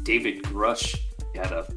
David Grusch. He had a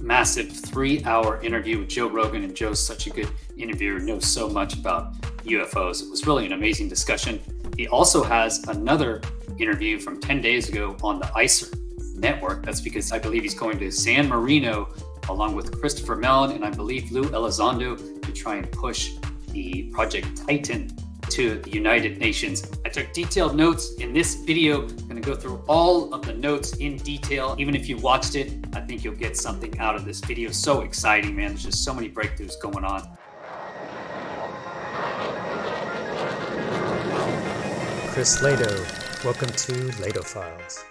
massive 3-hour interview with Joe Rogan, and Joe's such a good interviewer, knows so much about UFOs. It was really an amazing discussion. He also has another interview from 10 days ago on the ICER network. That's because I believe he's going to San Marino along with Christopher Mellon and I believe Lou Elizondo to try and push the Project Titan to the United Nations. I took detailed notes in this video. I'm going to go through all of the notes in detail. Even if you watched it, I think you'll get something out of this video. So exciting, man. There's just so many breakthroughs going on. Chris Lado, welcome to Lado Files.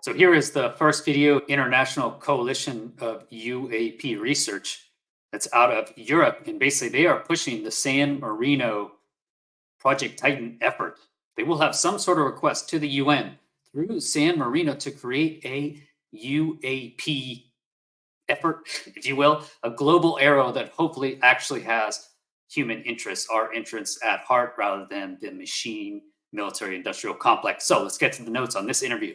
So here is the first video, International Coalition of UAP Research, that's out of Europe. And basically they are pushing the San Marino Project Titan effort. They will have some sort of request to the UN through San Marino to create a UAP effort, if you will, a global arrow that hopefully actually has human interests, our interests at heart, rather than the machine military industrial complex. So let's get to the notes on this interview.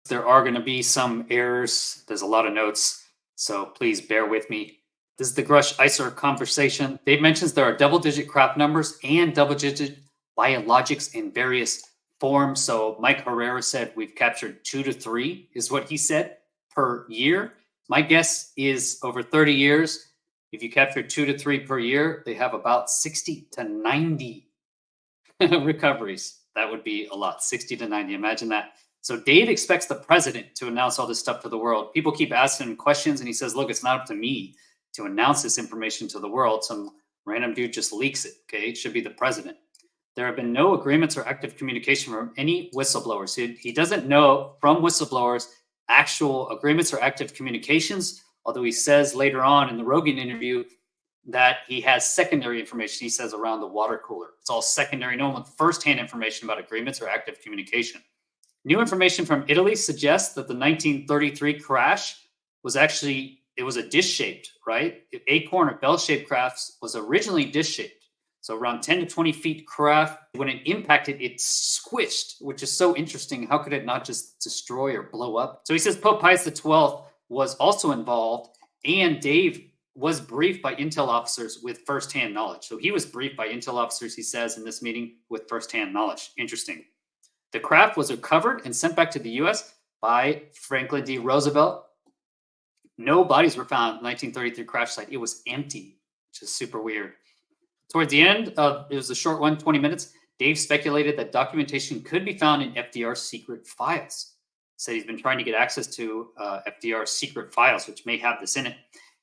There are going to be some errors. There's a lot of notes, so please bear with me. This is the Grusch ICER conversation. Dave mentions there are double-digit craft numbers and double-digit biologics in various forms. So Mike Herrera said we've captured 2 to 3 is what he said per year. My guess is over 30 years, if you capture 2 to 3 per year, they have about 60 to 90 recoveries. That would be a lot, 60 to 90. Imagine that. So Dave expects the president to announce all this stuff to the world. People keep asking him questions, and he says, look, it's not up to me to announce this information to the world. Some random dude just leaks it, okay? It should be the president. There have been no agreements or active communication from any whistleblowers. He doesn't know from whistleblowers actual agreements or active communications, although he says later on in the Rogan interview that he has secondary information, he says, around the water cooler. It's all secondary, no first-hand information about agreements or active communication. New information from Italy suggests that the 1933 crash was actually, it was a dish-shaped, right? Acorn or bell-shaped craft was originally dish-shaped. So around 10 to 20 feet craft. When it impacted, it squished, which is so interesting. How could it not just destroy or blow up? So he says Pope Pius XII was also involved, and Dave was briefed by intel officers with firsthand knowledge. So he was briefed by intel officers, he says, in this meeting with firsthand knowledge. Interesting. The craft was recovered and sent back to the U.S. by Franklin D. Roosevelt. No bodies were found at the 1933 crash site. It was empty, which is super weird. Towards the end, it was a short one, 20 minutes, Dave speculated that documentation could be found in FDR's secret files. He said he's been trying to get access to FDR's secret files, which may have this in it.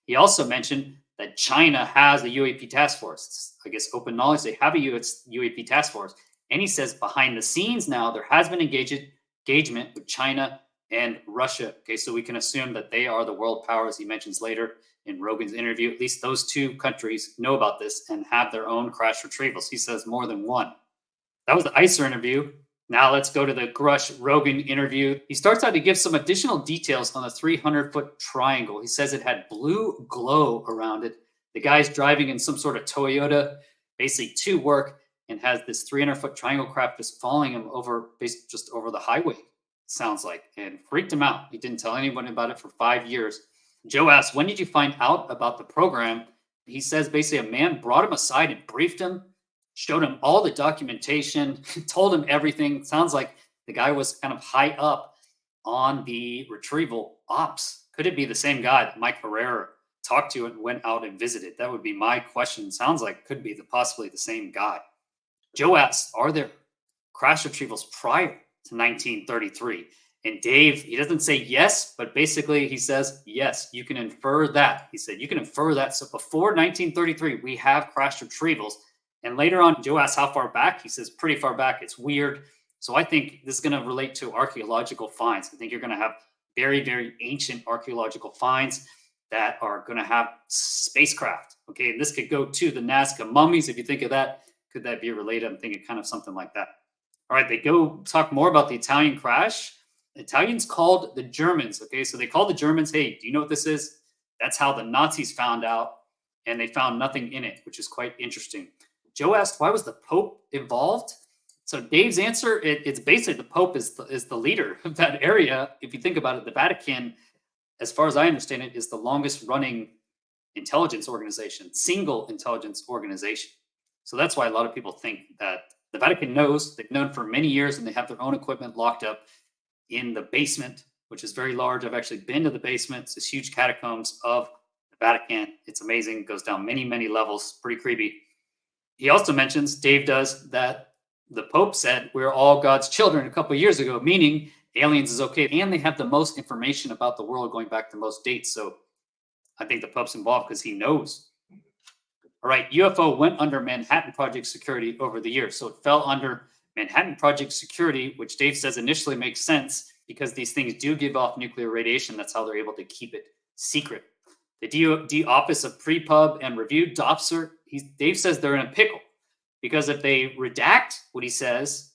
He also mentioned that China has a UAP task force. It's, I guess, open knowledge. They have a UAP task force. And he says behind the scenes now, there has been engagement with China and Russia. Okay, so we can assume that they are the world powers. He mentions later in Rogan's interview, at least those 2 countries know about this and have their own crash retrievals. He says more than one. That was the ICER interview. Now let's go to the Grusch Rogan interview. He starts out to give some additional details on the 300-foot triangle. He says it had blue glow around it. The guy's driving in some sort of Toyota, basically to work, and has this 300-foot triangle craft just following him over, basically just over the highway, sounds like, and freaked him out. He didn't tell anyone about it for 5 years. Joe asks, when did you find out about the program? He says basically a man brought him aside and briefed him, showed him all the documentation, told him everything. Sounds like the guy was kind of high up on the retrieval ops. Could it be the same guy that Mike Herrera talked to and went out and visited? That would be my question. Sounds like it could be possibly the same guy. Joe asks, are there crash retrievals prior to 1933? And Dave, he doesn't say yes, but basically he says, yes, you can infer that. He said, you can infer that. So before 1933, we have crash retrievals. And later on, Joe asks how far back. He says pretty far back. It's weird. So I think this is going to relate to archaeological finds. I think you're going to have very, very ancient archaeological finds that are going to have spacecraft. Okay, and this could go to the Nazca mummies. If you think of that, could that be related? I'm thinking kind of something like that. All right, they go talk more about the Italian crash. The Italians called the Germans. Okay, so they called the Germans, hey, do you know what this is? That's how the Nazis found out, and they found nothing in it, which is quite interesting. Joe asked, why was the Pope involved? So Dave's answer, it's basically the Pope is the leader of that area. If you think about it, the Vatican, as far as I understand it, is the longest running intelligence organization, single intelligence organization. So that's why a lot of people think that the Vatican knows, they've known for many years, and they have their own equipment locked up in the basement, which is very large. I've actually been to the basement. It's this huge catacombs of the Vatican. It's amazing. It goes down many, many levels. Pretty creepy. He also mentions, Dave does, that the Pope said we're all God's children a couple of years ago, meaning aliens is okay. And they have the most information about the world going back to most dates. So I think the Pope's involved because he knows. All right, UFO went under Manhattan Project security over the years. So it fell under Manhattan Project security, which Dave says initially makes sense because these things do give off nuclear radiation. That's how they're able to keep it secret. The DoD Office of Pre-Pub and Review, DOPSR, Dave says they're in a pickle because if they redact what he says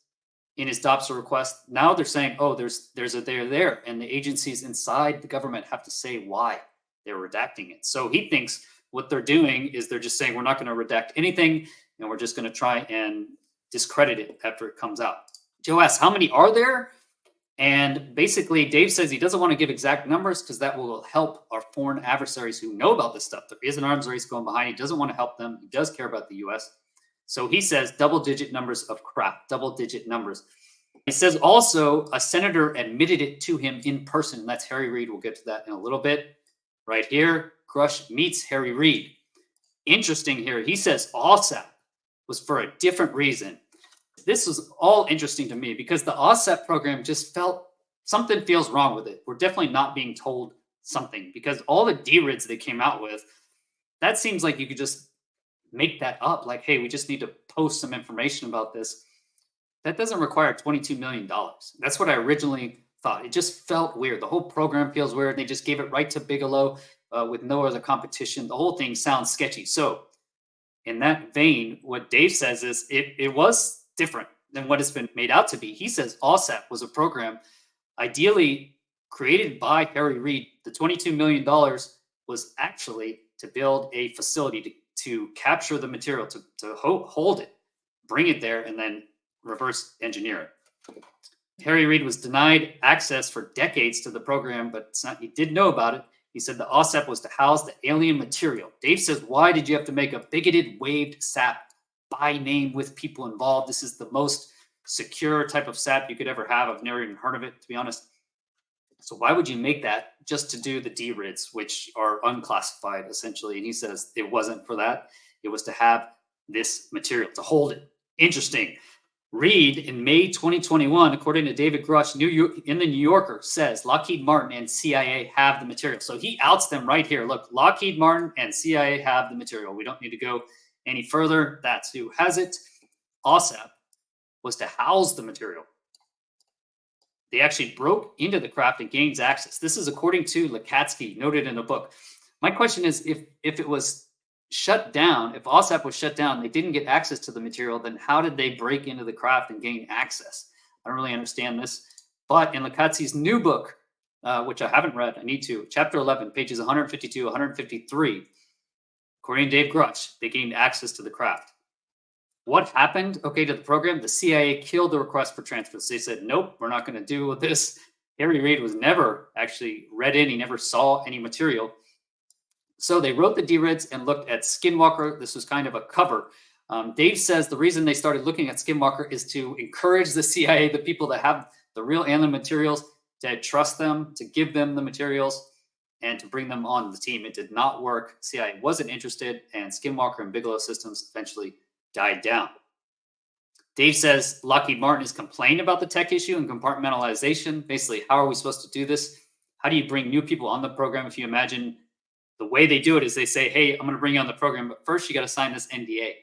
in his DOPSR request, now they're saying, oh, there's a there, and the agencies inside the government have to say why they're redacting it. So he thinks what they're doing is they're just saying we're not going to redact anything, and we're just going to try and discredit it after it comes out. Joe asks, how many are there? And basically, Dave says he doesn't want to give exact numbers because that will help our foreign adversaries who know about this stuff. There is an arms race going behind. He doesn't want to help them. He does care about the U.S. So he says double-digit numbers of crap, double-digit numbers. He says also a senator admitted it to him in person. That's Harry Reid. We'll get to that in a little bit. Right here, Grusch meets Harry Reid. Interesting here. He says OSAP was for a different reason. This was all interesting to me because the OSAP program just felt something feels wrong with it. We're definitely not being told something because all the DRIDs they came out with, that seems like you could just make that up. Like, hey, we just need to post some information about this. That doesn't require $22 million. That's what I originally thought. It just felt weird. The whole program feels weird. They just gave it right to Bigelow with no other competition. The whole thing sounds sketchy. So in that vein, what Dave says is it was different than what it's been made out to be. He says OSAP was a program ideally created by Harry Reid. The $22 million was actually to build a facility to capture the material, to hold it, bring it there, and then reverse engineer it. Harry Reid was denied access for decades to the program, but he did know about it. He said the OSAP was to house the alien material. Dave says, why did you have to make a bigoted waved SAP by name with people involved? This is the most secure type of SAP you could ever have. I've never even heard of it, to be honest. So why would you make that just to do the DRIDs, which are unclassified, essentially? And he says it wasn't for that. It was to have this material, to hold it. Interesting. Reid, in May 2021, according to David Grusch, in the New Yorker, says Lockheed Martin and CIA have the material. So he outs them right here. Look, Lockheed Martin and CIA have the material. We don't need to go any further. That's who has it. OSAP was to house the material. They actually broke into the craft and gained access. This is according to Lakatsky, noted in a book. My question is, if it was shut down, if OSAP was shut down, they didn't get access to the material, then how did they break into the craft and gain access? I don't really understand this. But in Lakatsky's new book, which I haven't read, I need to, chapter 11, pages 152, 153, according to Dave Grusch, they gained access to the craft. What happened, to the program? The CIA killed the request for transfers. They said, nope, we're not going to do this. Harry Reid was never actually read in. He never saw any material. So they wrote the DRIDs and looked at Skinwalker. This was kind of a cover. Dave says the reason they started looking at Skinwalker is to encourage the CIA, the people that have the real alien materials, to trust them, to give them the materials, and to bring them on the team. It did not work. CIA wasn't interested, and Skinwalker and Bigelow Systems eventually died down. Dave says Lockheed Martin has complained about the tech issue and compartmentalization. Basically, how are we supposed to do this? How do you bring new people on the program? If you imagine the way they do it is they say, hey, I'm going to bring you on the program, but first you got to sign this NDA.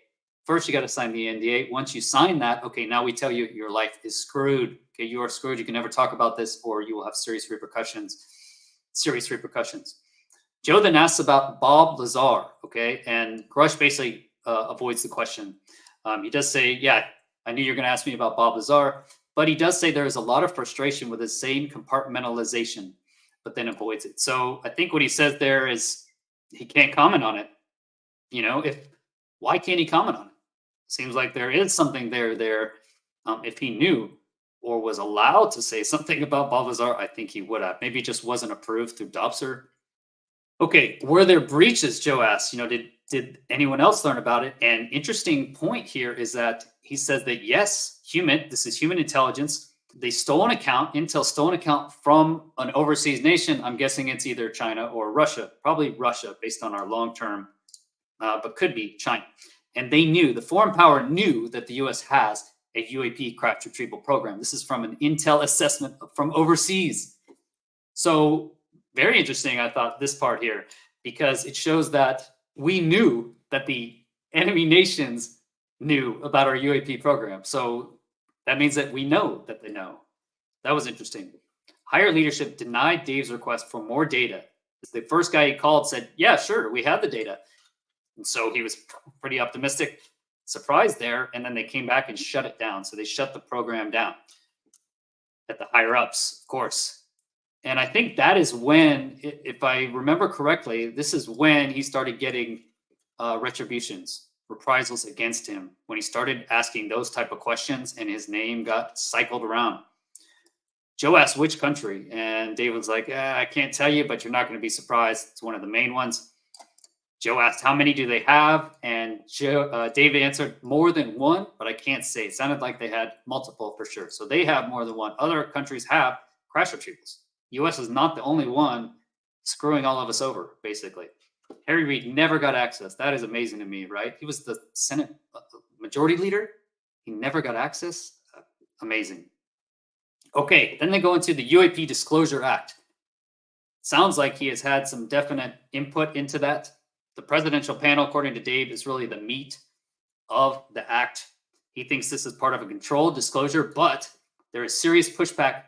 First, you got to sign the NDA. Once you sign that, okay, now we tell you your life is screwed. Okay, you are screwed. You can never talk about this or you will have serious repercussions. Serious repercussions. Joe then asks about Bob Lazar, okay? And Grusch basically avoids the question. He does say, yeah, I knew you were going to ask me about Bob Lazar, but he does say there is a lot of frustration with his same compartmentalization, but then avoids it. So I think what he says there is he can't comment on it. Why can't he comment on it? Seems like there is something there. If he knew or was allowed to say something about Balthazar, I think he would have. Maybe it just wasn't approved through Dobser. Okay, were there breaches? Joe asked. Did anyone else learn about it? And interesting point here is that he says that yes, this is human intelligence. They stole an account, Intel stole an account from an overseas nation. I'm guessing it's either China or Russia, probably Russia based on our long-term, but could be China. And they knew, the foreign power knew that the US has a UAP crash retrieval program. This is from an Intel assessment from overseas. So very interesting, I thought, this part here, because it shows that we knew that the enemy nations knew about our UAP program. So that means that we know that they know. That was interesting. Higher leadership denied Dave's request for more data. The first guy he called said, yeah, sure, we have the data. And so he was pretty optimistic, surprised there. And then they came back and shut it down. So they shut the program down at the higher ups, of course. And I think that is when, if I remember correctly, this is when he started getting retributions, reprisals against him, when he started asking those type of questions and his name got cycled around. Joe asked which country, and Dave was like, I can't tell you, but you're not going to be surprised. It's one of the main ones. Joe asked, how many do they have? And Dave answered, more than one, but I can't say. It sounded like they had multiple for sure. So they have more than one. Other countries have crash retrievals. U.S. is not the only one screwing all of us over, basically. Harry Reid never got access. That is amazing to me, right? He was the Senate majority leader. He never got access. Amazing. Okay, then they go into the UAP Disclosure Act. Sounds like he has had some definite input into that. The presidential panel, according to Dave, is really the meat of the act. He thinks this is part of a controlled disclosure, but there is serious pushback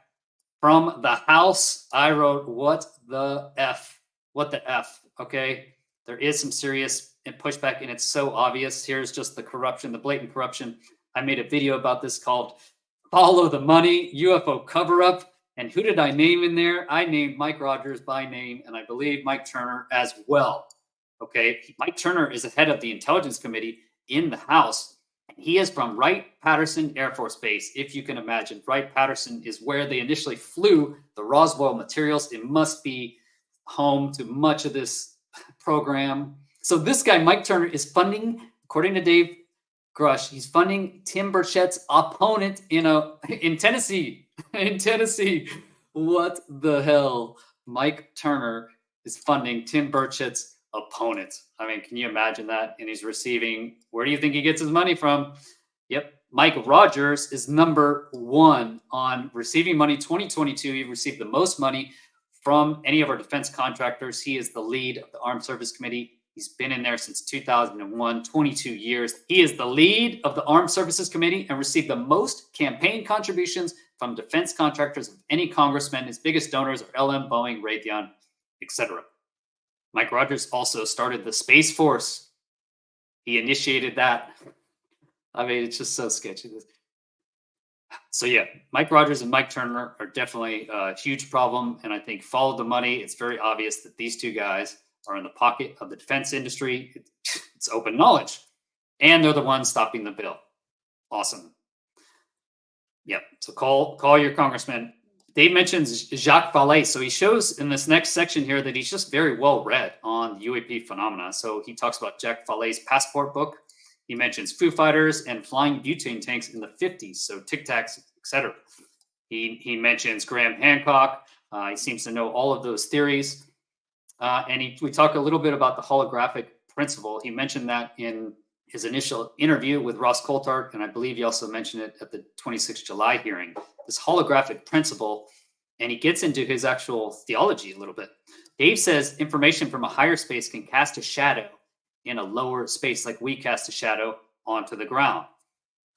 from the House. I wrote, what the F? What the F? Okay. There is some serious pushback, and it's so obvious. Here's just the corruption, the blatant corruption. I made a video about this called Follow the Money, UFO Cover-Up. And who did I name in there? I named Mike Rogers by name, and I believe Mike Turner as well. Okay. Mike Turner is the head of the Intelligence Committee in the House. He is from Wright-Patterson Air Force Base, if you can imagine. Wright-Patterson is where they initially flew the Roswell materials. It must be home to much of this program. So this guy, Mike Turner, is funding, according to Dave Grusch, he's funding Tim Burchett's opponent in Tennessee. In Tennessee. What the hell? Mike Turner is funding Tim Burchett's opponent. I mean, can you imagine that? And he's receiving, where do you think he gets his money from? Yep. Mike Rogers is number one on receiving money. 2022, he received the most money from any of our defense contractors. He is the lead of the Armed Service Committee. He's been in there since 2001, 22 years. He is the lead of the Armed Services Committee and received the most campaign contributions from defense contractors of any congressman. His biggest donors are LM, Boeing, Raytheon, etc. Mike Rogers also started the Space Force. He initiated that. I mean, it's just so sketchy. So yeah, Mike Rogers and Mike Turner are definitely a huge problem. And I think follow the money. It's very obvious that these two guys are in the pocket of the defense industry. It's open knowledge. And they're the ones stopping the bill. Awesome. Yep. So call your congressman. Dave mentions Jacques Vallée. So he shows in this next section here that he's just very well read on the UAP phenomena. So he talks about Jacques Vallée's passport book. He mentions Foo Fighters and flying butane tanks in the 50s. So Tic Tacs, etc. He mentions Graham Hancock. He seems to know all of those theories. And we talk a little bit about the holographic principle. He mentioned that in his initial interview with Ross Coulthart, and I believe he also mentioned it at the 26th July hearing, this holographic principle, and he gets into his actual theology a little bit. Dave says information from a higher space can cast a shadow in a lower space, like we cast a shadow onto the ground.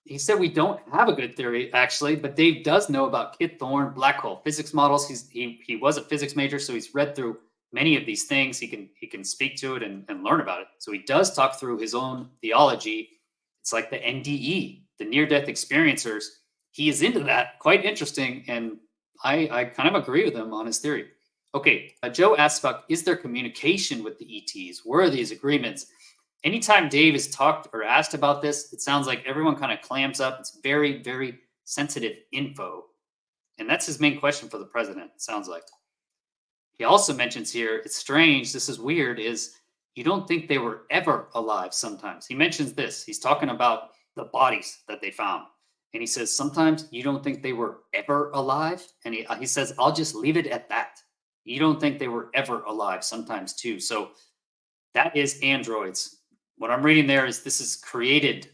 He said we don't have a good theory, actually, but Dave does know about Kip Thorne, black hole physics models. He was a physics major, so he's read through many of these things. He can speak to it and learn about it. So he does talk through his own theology. It's like the NDE, the near-death experiencers. He is into that. Quite interesting, and I kind of agree with him on his theory. Okay, Joe asks about, is there communication with the ETs? Where are these agreements? Anytime Dave has talked or asked about this, it sounds like everyone kind of clams up. It's very, very sensitive info. And that's his main question for the president, it sounds like. He also mentions here, it's strange, this is weird, is you don't think they were ever alive sometimes. He mentions this. He's talking about the bodies that they found. And he says, sometimes you don't think they were ever alive. And he says, I'll just leave it at that. You don't think they were ever alive sometimes too. So that is androids. What I'm reading there is this is created.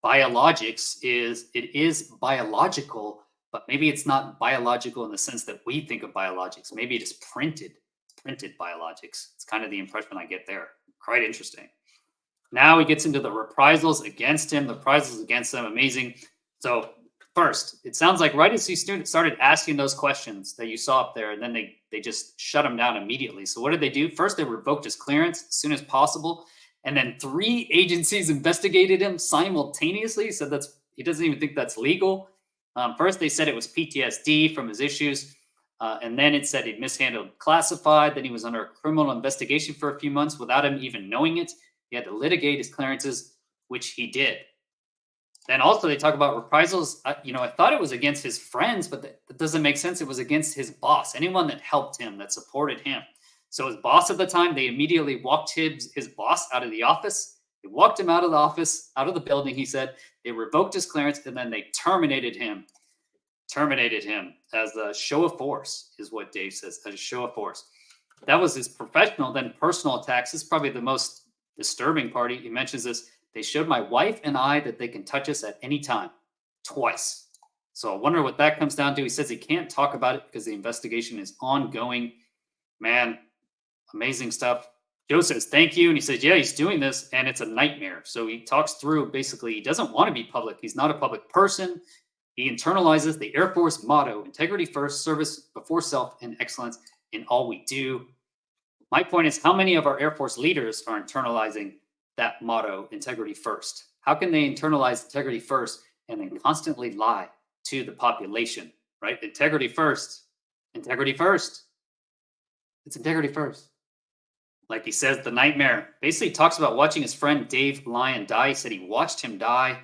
Biologics it is biological, but maybe it's not biological in the sense that we think of biologics. Maybe it is printed biologics. It's kind of the impression I get there. Quite interesting. Now he gets into the reprisals against him. The reprisals against him, amazing. So first, it sounds like right as he started asking those questions that you saw up there, and then they just shut him down immediately. So what did they do? First, they revoked his clearance as soon as possible. And then 3 agencies investigated him simultaneously. He said he doesn't even think that's legal. First, they said it was PTSD from his issues. And then it said he'd mishandled classified. Then he was under a criminal investigation for a few months without him even knowing it. He had to litigate his clearances, which he did. Then also they talk about reprisals. I thought it was against his friends, but that doesn't make sense. It was against his boss, anyone that helped him, that supported him. So his boss at the time, they immediately walked his boss out of the office. They walked him out of the office, out of the building, he said. They revoked his clearance, and then they terminated him. Terminated him as a show of force, is what Dave says, as a show of force. That was his professional, then personal attacks. This is probably the most disturbing part. He mentions this. They showed my wife and I that they can touch us at any time, twice. So I wonder what that comes down to. He says he can't talk about it because the investigation is ongoing. Man, amazing stuff. Joe says, thank you. And he says, yeah, he's doing this and it's a nightmare. So he talks through, basically, he doesn't want to be public. He's not a public person. He internalizes the Air Force motto, integrity first, service before self, and excellence in all we do. My point is, how many of our Air Force leaders are internalizing that motto, integrity first? How can they internalize integrity first and then constantly lie to the population, right? Integrity first. Integrity first. It's integrity first. Like he says, the nightmare. Basically talks about watching his friend Dave Lyon die. He said he watched him die.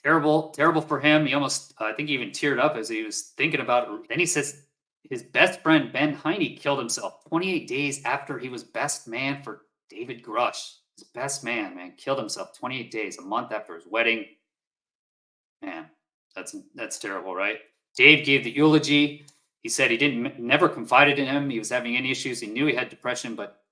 Terrible, terrible for him. He almost, I think he even teared up as he was thinking about it. Then he says his best friend, Ben Heine, killed himself 28 days after he was best man for David Grusch. His best man, killed himself 28 days, a month after his wedding. Man, that's terrible, right? Dave gave the eulogy. He said he never confided in him. He was having any issues. He knew he had depression, but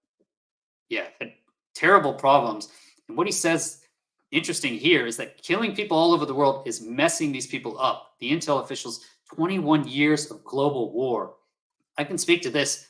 yeah, had terrible problems. And what he says, interesting here, is that killing people all over the world is messing these people up. The intel officials, 21 years of global war. I can speak to this.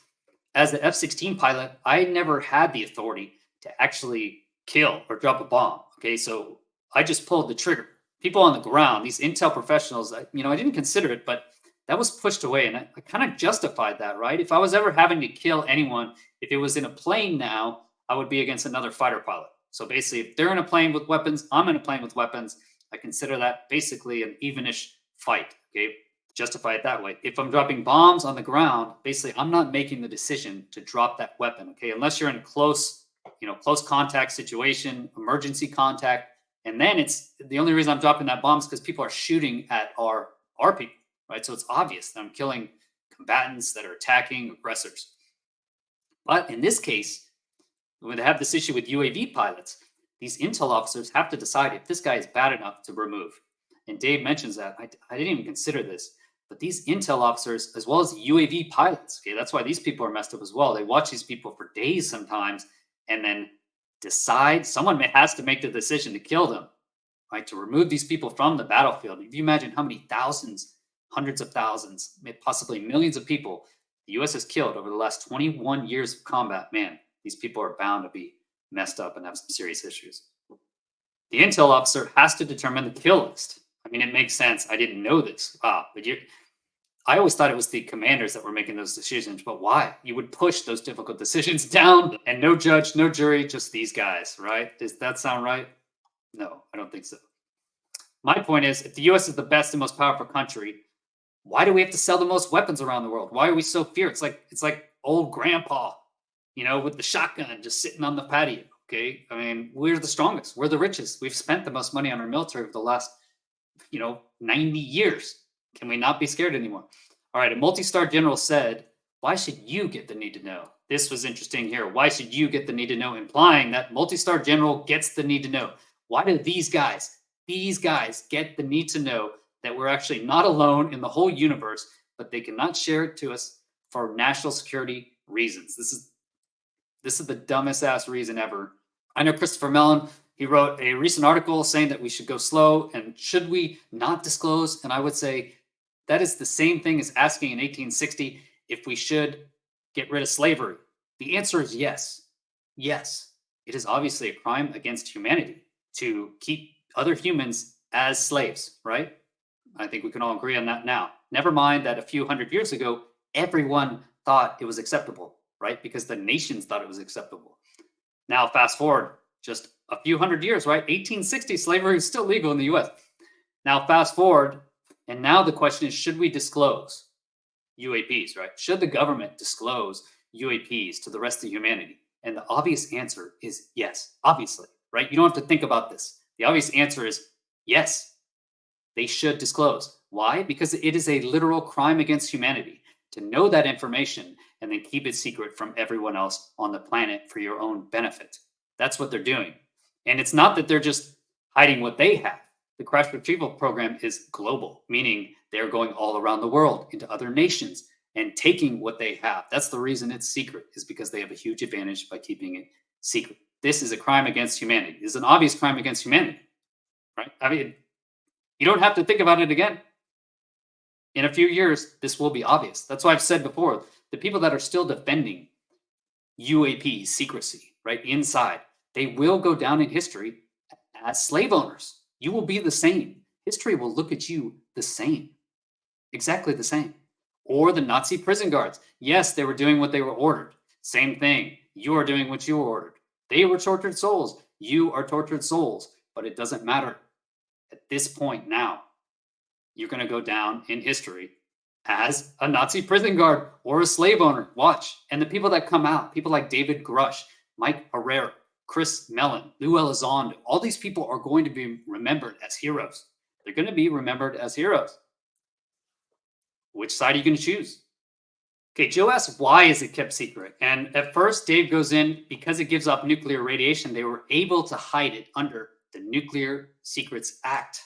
As the F-16 pilot, I never had the authority to actually kill or drop a bomb. Okay, so I just pulled the trigger. People on the ground, these intel professionals, I didn't consider it, but that was pushed away. And I kind of justified that, right? If I was ever having to kill anyone, if it was in a plane now, I would be against another fighter pilot. So basically, if they're in a plane with weapons, I'm in a plane with weapons. I consider that basically an evenish fight, okay? Justify it that way. If I'm dropping bombs on the ground, basically, I'm not making the decision to drop that weapon, okay? Unless you're in close contact situation, emergency contact. And then it's the only reason I'm dropping that bomb is because people are shooting at our people, right? So it's obvious that I'm killing combatants that are attacking aggressors. But in this case, when they have this issue with UAV pilots, these intel officers have to decide if this guy is bad enough to remove. And Dave mentions that. I didn't even consider this. But these intel officers, as well as UAV pilots, okay, that's why these people are messed up as well. They watch these people for days sometimes and then decide, someone has to make the decision to kill them, right? To remove these people from the battlefield. If you imagine how many thousands, hundreds of thousands, possibly millions of people the U.S. has killed over the last 21 years of combat, man, these people are bound to be messed up and have some serious issues. The intel officer has to determine the kill list. I mean, it makes sense. I didn't know this. But I always thought it was the commanders that were making those decisions. But why? You would push those difficult decisions down and no judge, no jury, just these guys, right? Does that sound right? No, I don't think so. My point is, if the U.S. is the best and most powerful country, why do we have to sell the most weapons around the world? Why are we so fierce? It's like old grandpa, with the shotgun just sitting on the patio. Okay, I mean, we're the strongest. We're the richest. We've spent the most money on our military over the last 90 years. Can we not be scared anymore? All right, a multi-star general said, why should you get the need to know? This was interesting here. Why should you get the need to know? Implying that multi-star general gets the need to know. Why do these guys get the need to know that we're actually not alone in the whole universe, but they cannot share it to us for national security reasons? This is the dumbest ass reason ever. I know Christopher Mellon, he wrote a recent article saying that we should go slow and should we not disclose? And I would say that is the same thing as asking in 1860 if we should get rid of slavery. The answer is yes. Yes, it is obviously a crime against humanity to keep other humans as slaves, right? I think we can all agree on that now. Never mind that a few hundred years ago, everyone thought it was acceptable, right? Because the nations thought it was acceptable. Now, fast forward just a few hundred years, right? 1860, slavery is still legal in the US. Now, fast forward, and now the question is, should we disclose UAPs, right? Should the government disclose UAPs to the rest of humanity? And the obvious answer is yes, obviously, right? You don't have to think about this. The obvious answer is yes, they should disclose. Why? Because it is a literal crime against humanity to know that information and then keep it secret from everyone else on the planet for your own benefit. That's what they're doing. And it's not that they're just hiding what they have. The crash retrieval program is global, meaning they're going all around the world into other nations and taking what they have. That's the reason it's secret, is because they have a huge advantage by keeping it secret. This is a crime against humanity. It's an obvious crime against humanity, right? I mean, you don't have to think about it again. In a few years, this will be obvious. That's why I've said before, the people that are still defending UAP secrecy, right, inside, they will go down in history as slave owners. You will be the same. History will look at you the same, exactly the same. Or the Nazi prison guards. Yes, they were doing what they were ordered. Same thing. You are doing what you were ordered. They were tortured souls. You are tortured souls. But it doesn't matter. At this point now, you're going to go down in history as a Nazi prison guard or a slave owner. Watch. And the people that come out, people like David Grusch, Mike Herrera, Chris Mellon, Lou Elizondo, all these people are going to be remembered as heroes. They're going to be remembered as heroes. Which side are you going to choose? Okay, Joe asks, why is it kept secret? And at first, Dave goes in, because it gives off nuclear radiation, they were able to hide it under the Nuclear Secrets Act.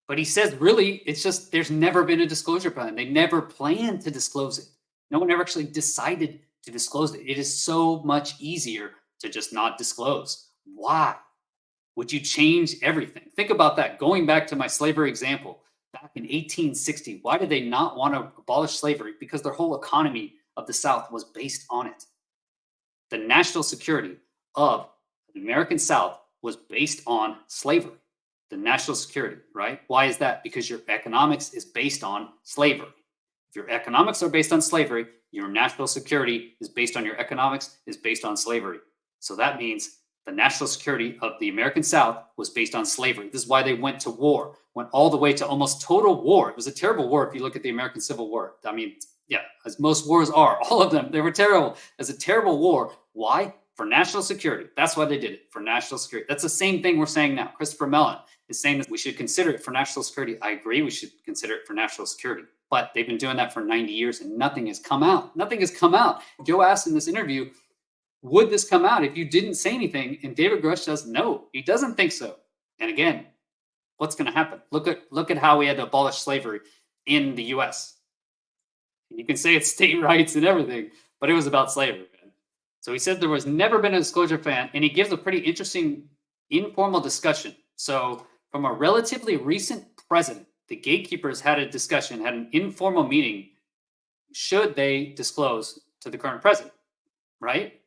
But he says, really, it's just there's never been a disclosure plan. They never planned to disclose it. No one ever actually decided to disclose it. It is so much easier to just not disclose. Why would you change everything? Think about that. Going back to my slavery example, back in 1860, why did they not want to abolish slavery? Because their whole economy of the South was based on it. The national security of the American South was based on slavery. The national security, right? Why is that? Because your economics is based on slavery. If your economics are based on slavery, your national security is based on your economics, is based on slavery. So that means the national security of the American South was based on slavery. This is why they went to war, went all the way to almost total war. It was a terrible war if you look at the American Civil War. I mean, yeah, as most wars are, all of them, they were terrible. As a terrible war. Why? For national security. That's why they did it, for national security. That's the same thing we're saying now. Christopher Mellon is saying that we should consider it for national security. I agree, we should consider it for national security. But they've been doing that for 90 years and nothing has come out. Nothing has come out. Joe asked in this interview, would this come out if you didn't say anything? And David Grusch says, no, he doesn't think so. And again, what's going to happen? Look at how we had to abolish slavery in the US. You can say it's state rights and everything, but it was about slavery. So he said there was never been a disclosure plan, and he gives a pretty interesting informal discussion. So from a relatively recent president, the gatekeepers had a discussion, had an informal meeting. Should they disclose to the current president, right?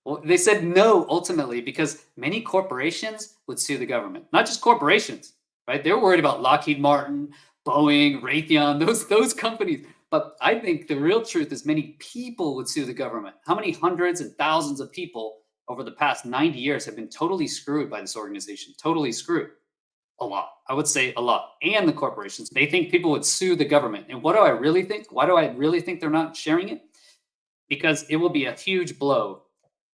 Well, they said no, ultimately, because many corporations would sue the government. Not just corporations, right? They're worried about Lockheed Martin, Boeing, Raytheon, those companies. But I think the real truth is many people would sue the government. How many hundreds and thousands of people over the past 90 years have been totally screwed by this organization? Totally screwed. A lot. I would say a lot. And the corporations. They think people would sue the government. And what do I really think? Why do I really think they're not sharing it? Because it will be a huge blow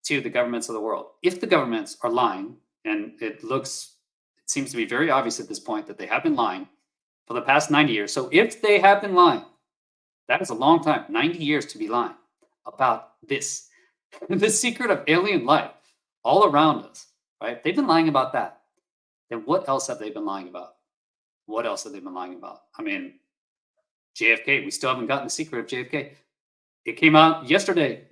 to the governments of the world. If the governments are lying, and it looks It seems to be very obvious at this point that they have been lying for the past 90 years. So if they have been lying, that is a long time, 90 years to be lying about this, the secret of alien life all around us, right? They've been lying about that. Then what else have they been lying about? What else have they been lying about? I mean, JFK, we still haven't gotten the secret of JFK. It came out yesterday.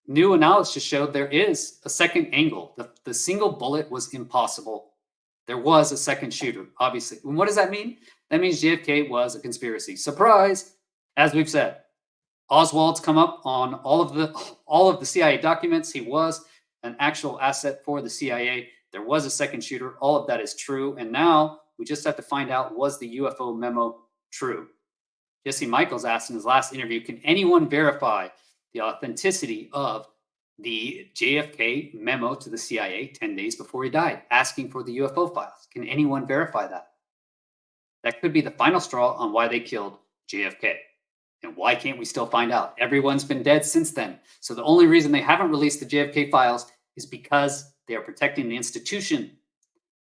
New analysis showed there is a second angle. The single bullet was impossible. There was a second shooter, obviously. And what does that mean? That means JFK was a conspiracy. Surprise! As we've said, Oswald's come up on all of the CIA documents. He was an actual asset for the CIA. There was a second shooter. All of that is true. And now we just have to find out, was the UFO memo true? Jesse Michaels asked in his last interview, can anyone verify the authenticity of the JFK memo to the CIA 10 days before he died, asking for the UFO files? Can anyone verify that? That could be the final straw on why they killed JFK. And why can't we still find out? Everyone's been dead since then. So the only reason they haven't released the JFK files is because they are protecting the institution.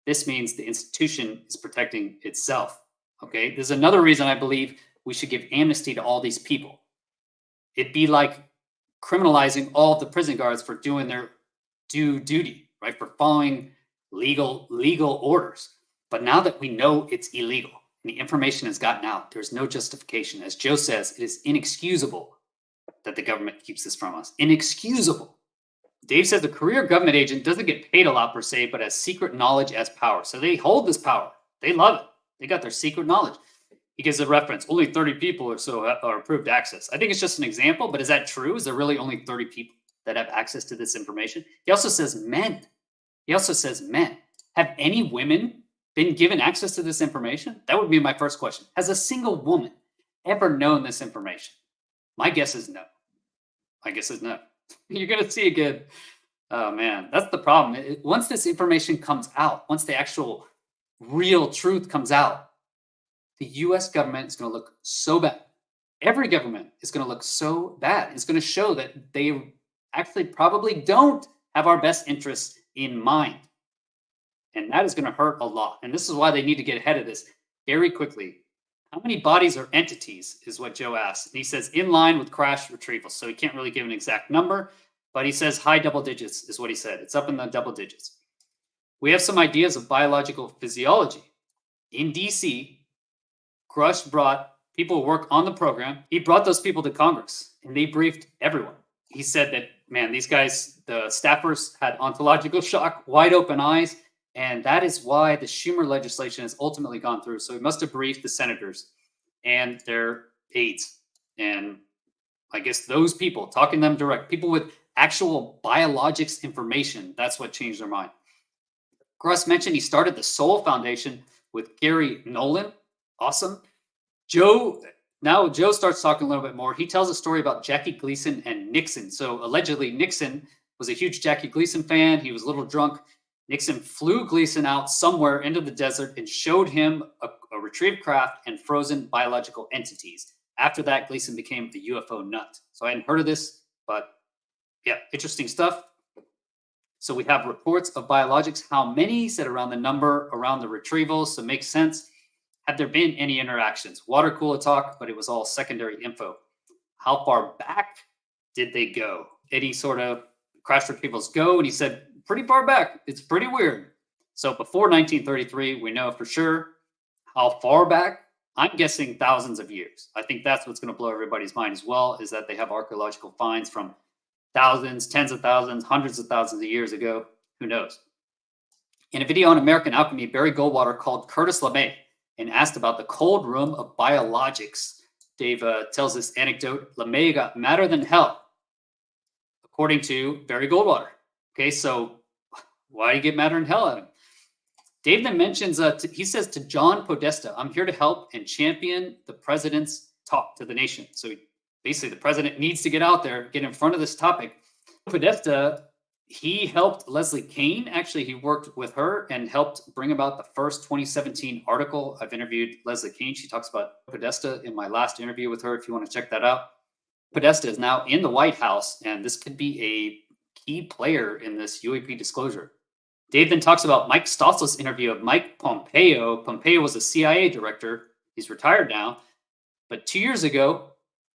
This means the institution is protecting itself. Okay, there's another reason I believe we should give amnesty to all these people. It'd be like criminalizing all of the prison guards for doing their due duty, right? For following legal orders. But now that we know it's illegal and the information has gotten out, there's no justification. As Joe says, it is inexcusable that the government keeps this from us. Inexcusable. Dave says the career government agent doesn't get paid a lot per se, but has secret knowledge as power. So they hold this power. They love it. They got their secret knowledge. He gives a reference. Only 30 people or so are approved access. I think it's just an example, but is that true? Is there really only 30 people that have access to this information? He also says men. Have any women been given access to this information? That would be my first question. Has a single woman ever known this information? My guess is no. You're going to see again. Oh, man, that's the problem. Once this information comes out, once the actual real truth comes out, the U.S. government is going to look so bad. Every government is going to look so bad. It's going to show that they actually probably don't have our best interests in mind. And that is going to hurt a lot. And this is why they need to get ahead of this very quickly. How many bodies or entities is what Joe asked. And he says in line with crash retrieval. So he can't really give an exact number, but he says high double digits is what he said. It's up in the double digits. We have some ideas of biological physiology. In DC, Grusch brought people who work on the program. He brought those people to Congress and they briefed everyone. He said that, man, these guys, the staffers had ontological shock, wide open eyes. And that is why the Schumer legislation has ultimately gone through. So he must have briefed the senators and their aides. And I guess those people, talking to them direct, people with actual biologics information, that's what changed their mind. Grusch mentioned he started the Soul Foundation with Gary Nolan. Awesome. Joe starts talking a little bit more. He tells a story about Jackie Gleason and Nixon. So allegedly Nixon was a huge Jackie Gleason fan. He was a little drunk. Nixon flew Gleason out somewhere into the desert and showed him a retrieved craft and frozen biological entities. After that, Gleason became the UFO nut. So I hadn't heard of this, but yeah, interesting stuff. So we have reports of biologics. How many? He said around the number, around the retrievals. So it makes sense. Have there been any interactions? Water cooler talk, but it was all secondary info. How far back did they go? Any sort of crash retrievals go? And he said, pretty far back. It's pretty weird. So before 1933, we know for sure. How far back? I'm guessing thousands of years. I think that's what's going to blow everybody's mind as well, is that they have archaeological finds from thousands, tens of thousands, hundreds of thousands of years ago. Who knows? In a video on American Alchemy, Barry Goldwater called Curtis LeMay and asked about the cold room of biologics. Dave tells this anecdote. LeMay got madder than hell, according to Barry Goldwater. Okay, so why do you get madder than hell at him? Dave then mentions, he says to John Podesta, I'm here to help and champion the president's talk to the nation. So basically the president needs to get out there, get in front of this topic. Podesta, he helped Leslie Kean. Actually, he worked with her and helped bring about the first 2017 article. I've interviewed Leslie Kean. She talks about Podesta in my last interview with her, if you want to check that out. Podesta is now in the White House, and this could be a key player in this UAP disclosure. Dave then talks about Mike Stossel's interview of Mike Pompeo. Pompeo was a CIA director. He's retired now. But 2 years ago,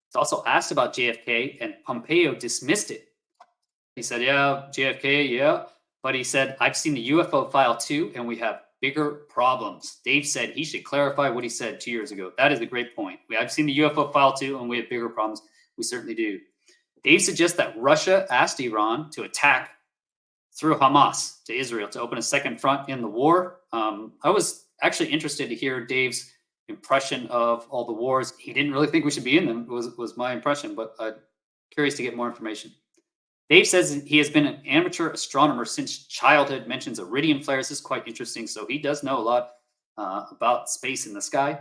he's also asked about JFK, and Pompeo dismissed it. He said, yeah, JFK, yeah. But he said, I've seen the UFO file too, and we have bigger problems. Dave said he should clarify what he said 2 years ago. That is a great point. I've seen the UFO file too, and we have bigger problems. We certainly do. Dave suggests that Russia asked Iran to attack through Hamas to Israel to open a second front in the war. I was actually interested to hear Dave's impression of all the wars. He didn't really think we should be in them, was my impression, but curious to get more information. Dave says he has been an amateur astronomer since childhood, mentions iridium flares. This is quite interesting. So he does know a lot about space in the sky.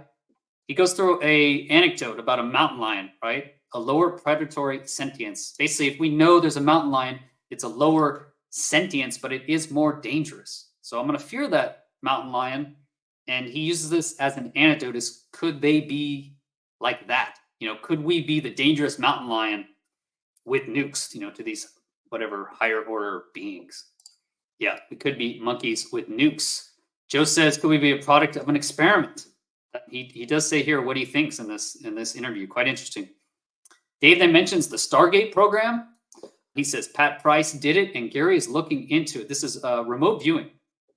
He goes through a anecdote about a mountain lion, right? A lower predatory sentience. Basically, if we know there's a mountain lion, it's a lower sentience, but it is more dangerous. So I'm going to fear that mountain lion. And he uses this as an anecdote: is could they be like that? Could we be the dangerous mountain lion with nukes, to these whatever higher order beings? Yeah, we could be monkeys with nukes. Joe says, could we be a product of an experiment? He does say here what he thinks in this interview. Quite interesting. Dave then mentions the Stargate program. He says Pat Price did it, and Gary is looking into it. This is remote viewing.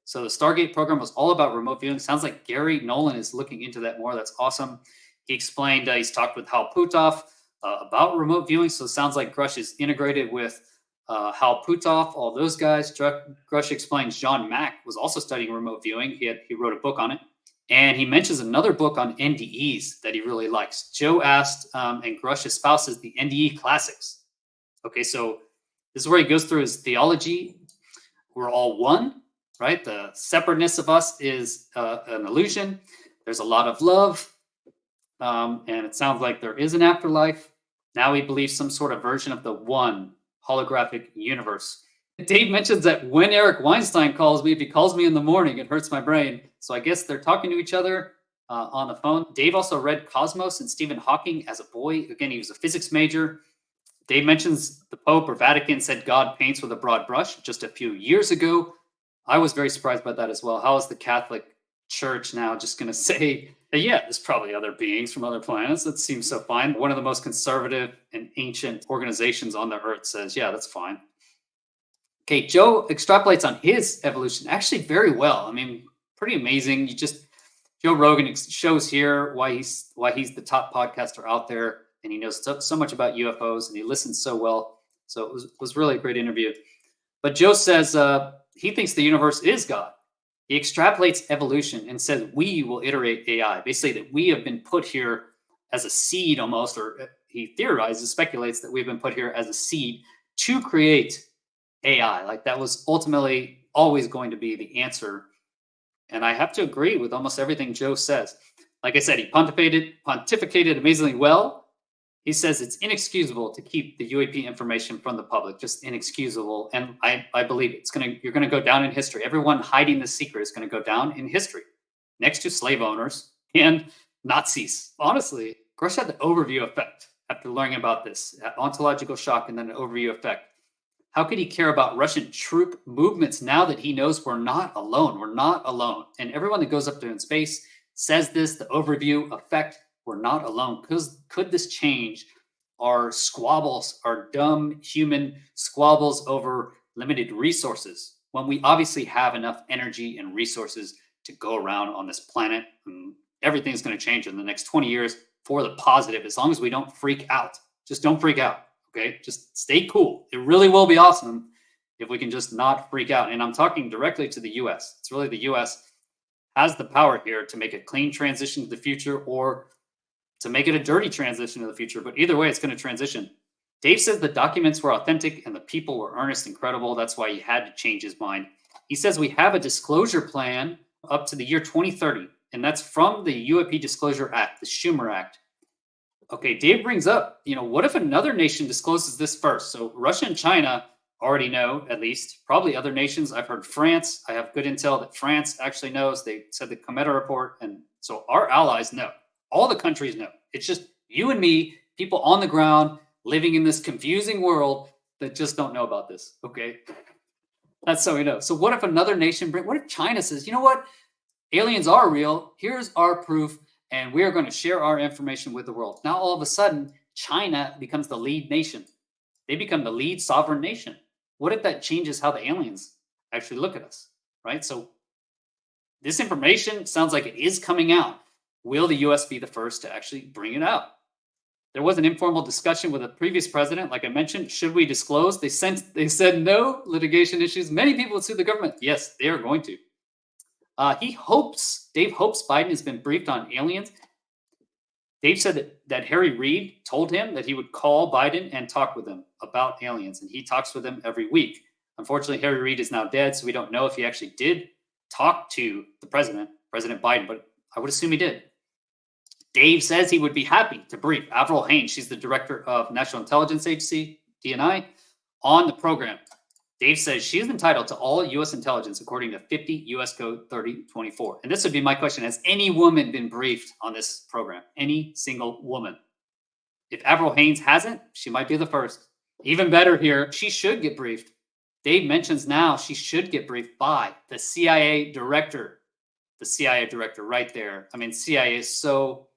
So the Stargate program was all about remote viewing. Sounds like Gary Nolan is looking into that more. That's awesome. He explained he's talked with Hal Puthoff about remote viewing. So it sounds like Grusch is integrated with Hal Puthoff, all those guys. Grusch explains John Mack was also studying remote viewing. He wrote a book on it. And he mentions another book on NDEs that he really likes. Joe asked, and Grusch espouses the NDE classics. Okay, so this is where he goes through his theology. We're all one, right? The separateness of us is an illusion. There's a lot of love. And it sounds like there is an afterlife. Now he believes some sort of version of the one holographic universe. Dave mentions that when Eric Weinstein calls me, if he calls me in the morning, it hurts my brain. So I guess they're talking to each other on the phone. Dave also read Cosmos and Stephen Hawking as a boy. Again, he was a physics major. Dave mentions the Pope or Vatican said God paints with a broad brush just a few years ago. I was very surprised by that as well. How is the Catholic Church now just going to say, yeah, there's probably other beings from other planets? That seems so fine. One of the most conservative and ancient organizations on the earth says, yeah, that's fine. Okay, Joe extrapolates on his evolution actually very well. I mean, pretty amazing. Joe Rogan shows here why he's the top podcaster out there, and he knows so much about UFOs, and he listens so well. So it was really a great interview. But Joe says he thinks the universe is God. He extrapolates evolution and says we will iterate AI. Basically, that we have been put here as a seed almost, or he speculates that we've been put here as a seed to create AI. Like that was ultimately always going to be the answer. And I have to agree with almost everything Joe says. Like I said, he pontificated amazingly well. He says it's inexcusable to keep the UAP information from the public, just inexcusable. And I believe you're going to go down in history. Everyone hiding the secret is going to go down in history next to slave owners and Nazis. Honestly, Grusch had the overview effect after learning about this, ontological shock and then an overview effect. How could he care about Russian troop movements now that he knows we're not alone? We're not alone. And everyone that goes up there in space says this, the overview effect, we're not alone. Could this change our squabbles, our dumb human squabbles over limited resources, when we obviously have enough energy and resources to go around on this planet? Everything's going to change in the next 20 years for the positive, as long as we don't freak out. Just don't freak out. Okay, just stay cool. It really will be awesome if we can just not freak out. And I'm talking directly to the US. It's really the US has the power here to make a clean transition to the future or to make it a dirty transition to the future. But either way, it's going to transition. Dave says the documents were authentic and the people were earnest and credible. That's why he had to change his mind. He says we have a disclosure plan up to the year 2030, and that's from the UAP Disclosure Act, the Schumer Act. Okay, Dave brings up, what if another nation discloses this first? So Russia and China already know, at least. Probably other nations. I've heard France. I have good intel that France actually knows. They said the Cometa report. And so our allies know. All the countries know. It's just you and me, people on the ground, living in this confusing world that just don't know about this, okay? That's so we know. So what if another nation what if China says, you know what? Aliens are real. Here's our proof, and we are going to share our information with the world. Now, all of a sudden, China becomes the lead nation. They become the lead sovereign nation. What if that changes how the aliens actually look at us, right? So this information sounds like it is coming out. Will the US be the first to actually bring it out? There was an informal discussion with a previous president, like I mentioned. Should we disclose? They said no litigation issues. Many people would sue the government. Yes, they are going to. Dave hopes Biden has been briefed on aliens. Dave said that Harry Reid told him that he would call Biden and talk with him about aliens, and he talks with him every week. Unfortunately, Harry Reid is now dead, so we don't know if he actually did talk to the President Biden, but I would assume he did. Dave says he would be happy to brief Avril Haines, she's the director of National Intelligence Agency, DNI, on the program. Dave says she is entitled to all U.S. intelligence according to 50 U.S. Code 3024. And this would be my question. Has any woman been briefed on this program? Any single woman? If Avril Haines hasn't, she might be the first. Even better here, she should get briefed. Dave mentions now she should get briefed by the CIA director. The CIA director right there. I mean, CIA is so...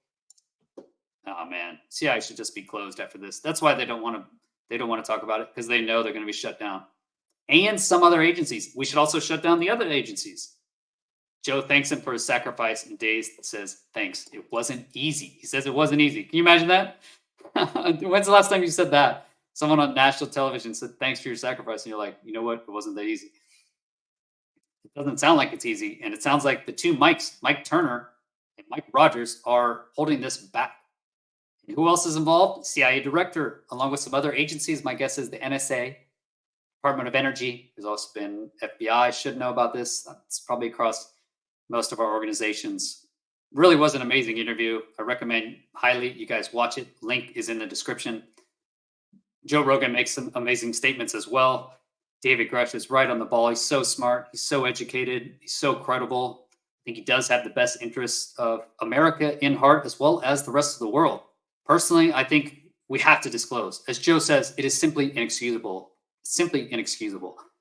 Oh, man. CIA should just be closed after this. That's why they don't want to talk about it, because they know they're going to be shut down. And some other agencies. We should also shut down the other agencies. Joe thanks him for his sacrifice, and Dave says, thanks. It wasn't easy. He says it wasn't easy. Can you imagine that? When's the last time you said that? Someone on national television said, thanks for your sacrifice. And you're like, you know what? It wasn't that easy. It doesn't sound like it's easy. And it sounds like the two Mikes, Mike Turner and Mike Rogers, are holding this back. And who else is involved? CIA director, along with some other agencies. My guess is the NSA, Department of Energy. There's also been FBI, should know about this. It's probably across most of our organizations. Really was an amazing interview. I recommend highly you guys watch it. Link is in the description. Joe Rogan makes some amazing statements as well. David Grusch is right on the ball. He's so smart. He's so educated. He's so credible. I think he does have the best interests of America in heart, as well as the rest of the world. Personally, I think we have to disclose. As Joe says, it is simply inexcusable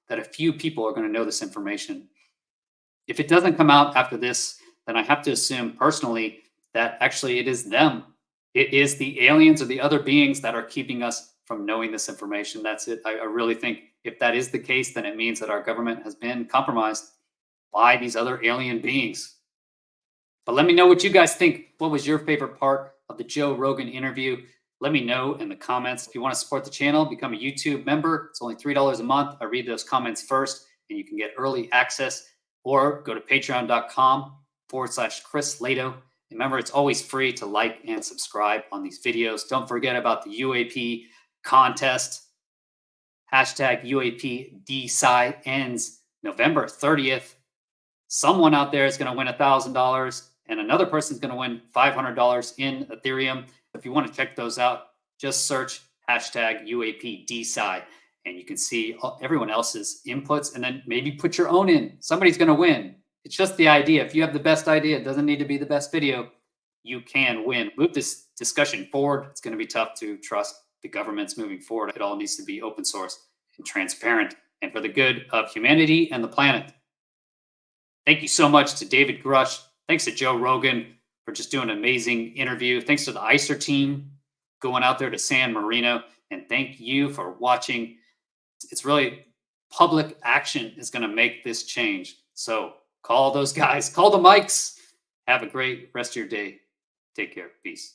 that a few people are going to know this information. If it doesn't come out after this, then I have to assume personally that actually it is them. It is the aliens or the other beings that are keeping us from knowing this information. That's it. I really think if that is the case, then it means that our government has been compromised by these other alien beings. But let me know what you guys think. What was your favorite part of the Joe Rogan interview? Let me know in the comments. If you want to support the channel, become a YouTube member. It's only $3 a month. I read those comments first, and you can get early access, or go to patreon.com/Chris Lato. Remember, it's always free to like and subscribe on these videos. Don't forget about the UAP contest. Hashtag UAP DSci ends November 30th. Someone out there is going to win $1,000, and another person is going to win $500 in Ethereum. If you want to check those out, just search hashtag UAP DSci, and you can see everyone else's inputs, and then maybe put your own in. Somebody's going to win. It's just the idea. If you have the best idea, it doesn't need to be the best video. You can win. Move this discussion forward. It's going to be tough to trust the governments moving forward. It all needs to be open source and transparent, and for the good of humanity and the planet. Thank you so much to David Grusch. Thanks to Joe Rogan for just doing an amazing interview. Thanks to the ICER team going out there to San Marino. And thank you for watching. It's really public action is going to make this change. So call those guys. Call the Mikes. Have a great rest of your day. Take care. Peace.